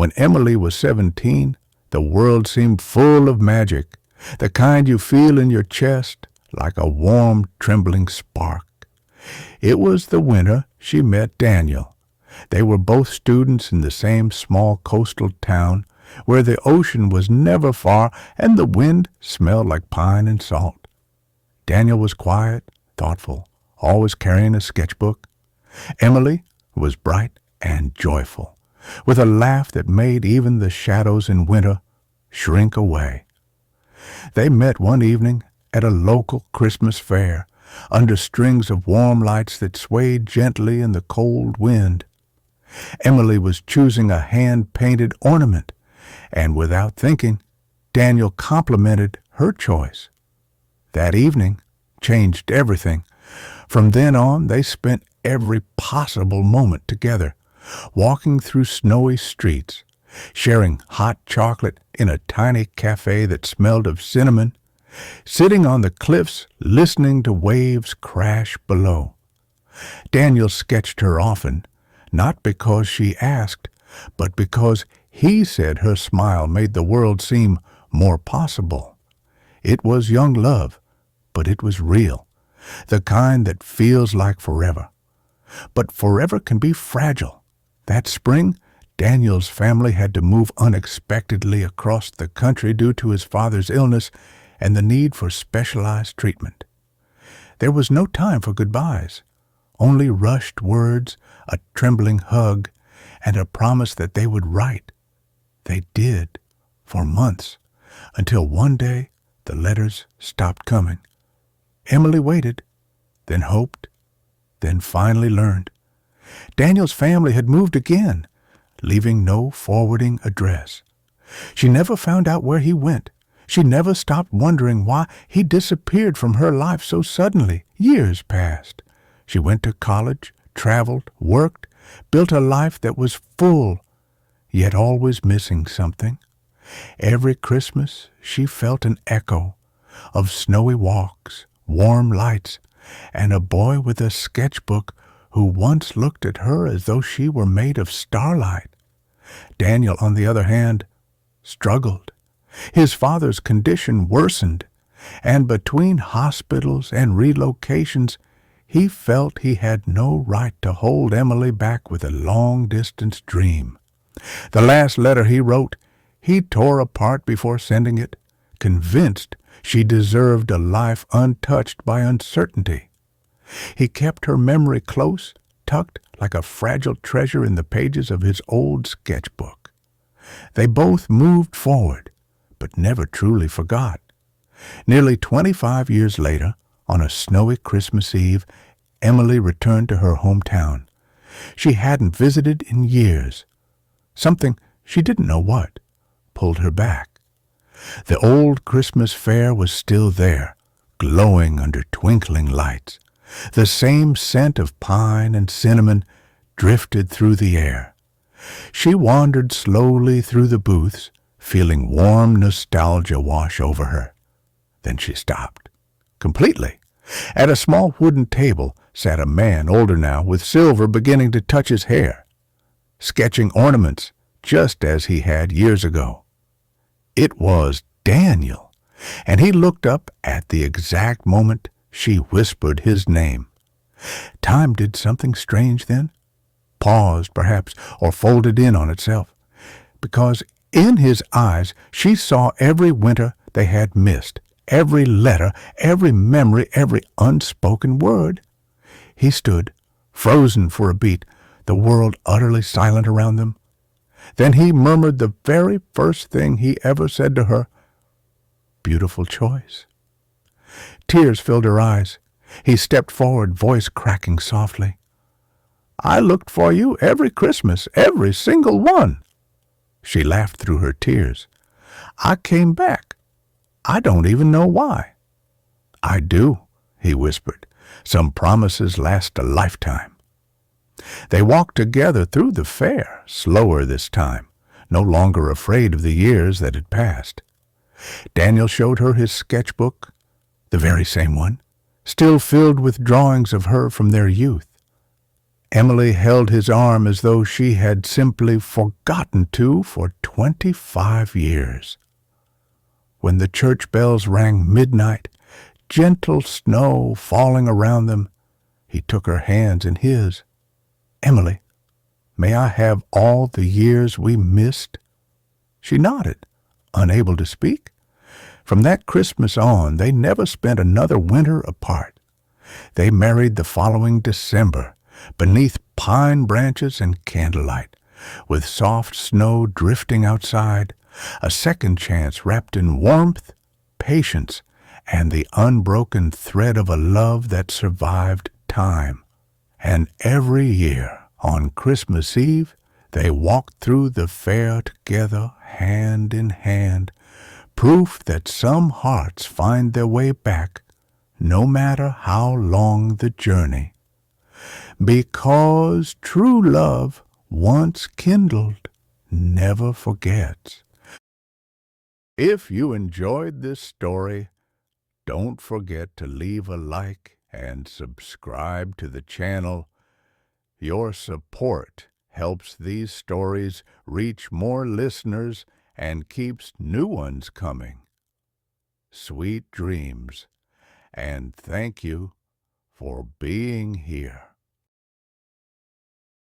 When Emily was 17, the world seemed full of magic, the kind you feel in your chest like a warm, trembling spark. It was the winter she met Daniel. They were both students in the same small coastal town where the ocean was never far and the wind smelled like pine and salt. Daniel was quiet, thoughtful, always carrying a sketchbook. Emily was bright and joyful, with a laugh that made even the shadows in winter shrink away. They met one evening at a local Christmas fair, under strings of warm lights that swayed gently in the cold wind. Emily was choosing a hand-painted ornament, and without thinking, Daniel complimented her choice. That evening changed everything. From then on, they spent every possible moment together, walking through snowy streets, sharing hot chocolate in a tiny cafe that smelled of cinnamon, sitting on the cliffs listening to waves crash below. Daniel sketched her often, not because she asked, but because he said her smile made the world seem more possible. It was young love, but it was real, the kind that feels like forever. But forever can be fragile. That spring, Daniel's family had to move unexpectedly across the country due to his father's illness and the need for specialized treatment. There was no time for goodbyes, only rushed words, a trembling hug, and a promise that they would write. They did, for months, until one day the letters stopped coming. Emily waited, then hoped, then finally learned. Daniel's family had moved again, leaving no forwarding address. She never found out where he went. She never stopped wondering why he disappeared from her life so suddenly. Years passed. She went to college, traveled, worked, built a life that was full, yet always missing something. Every Christmas she felt an echo of snowy walks, warm lights, and a boy with a sketchbook who once looked at her as though she were made of starlight. Daniel, on the other hand, struggled. His father's condition worsened, and between hospitals and relocations, he felt he had no right to hold Emily back with a long-distance dream. The last letter he wrote, he tore apart before sending it, convinced she deserved a life untouched by uncertainty. He kept her memory close, tucked like a fragile treasure in the pages of his old sketchbook. They both moved forward, but never truly forgot. Nearly 25 years later, on a snowy Christmas Eve, Emily returned to her hometown. She hadn't visited in years. Something, she didn't know what, pulled her back. The old Christmas fair was still there, glowing under twinkling lights. The same scent of pine and cinnamon drifted through the air. She wandered slowly through the booths, feeling warm nostalgia wash over her. Then she stopped, completely. At a small wooden table sat a man, older now, with silver beginning to touch his hair, sketching ornaments just as he had years ago. It was Daniel, and he looked up at the exact moment she whispered his name. Time did something strange then, paused perhaps, or folded in on itself, because in his eyes she saw every winter they had missed, every letter, every memory, every unspoken word. He stood, frozen for a beat, the world utterly silent around them. Then he murmured the very first thing he ever said to her, "Beautiful choice." Tears filled her eyes. He stepped forward, voice cracking softly. "I looked for you every Christmas, every single one." She laughed through her tears. "I came back. I don't even know why." "I do," he whispered. "Some promises last a lifetime." They walked together through the fair, slower this time, no longer afraid of the years that had passed. Daniel showed her his sketchbook, the very same one, still filled with drawings of her from their youth. Emily held his arm as though she had simply forgotten to for 25 years. When the church bells rang midnight, gentle snow falling around them, he took her hands in his. "Emily, may I have all the years we missed?" She nodded, unable to speak. From that Christmas on, they never spent another winter apart. They married the following December, beneath pine branches and candlelight, with soft snow drifting outside, a second chance wrapped in warmth, patience, and the unbroken thread of a love that survived time. And every year, on Christmas Eve, they walked through the fair together, hand in hand, proof that some hearts find their way back, no matter how long the journey. Because true love, once kindled, never forgets. If you enjoyed this story, don't forget to leave a like and subscribe to the channel. Your support helps these stories reach more listeners and keeps new ones coming. Sweet dreams, and thank you for being here.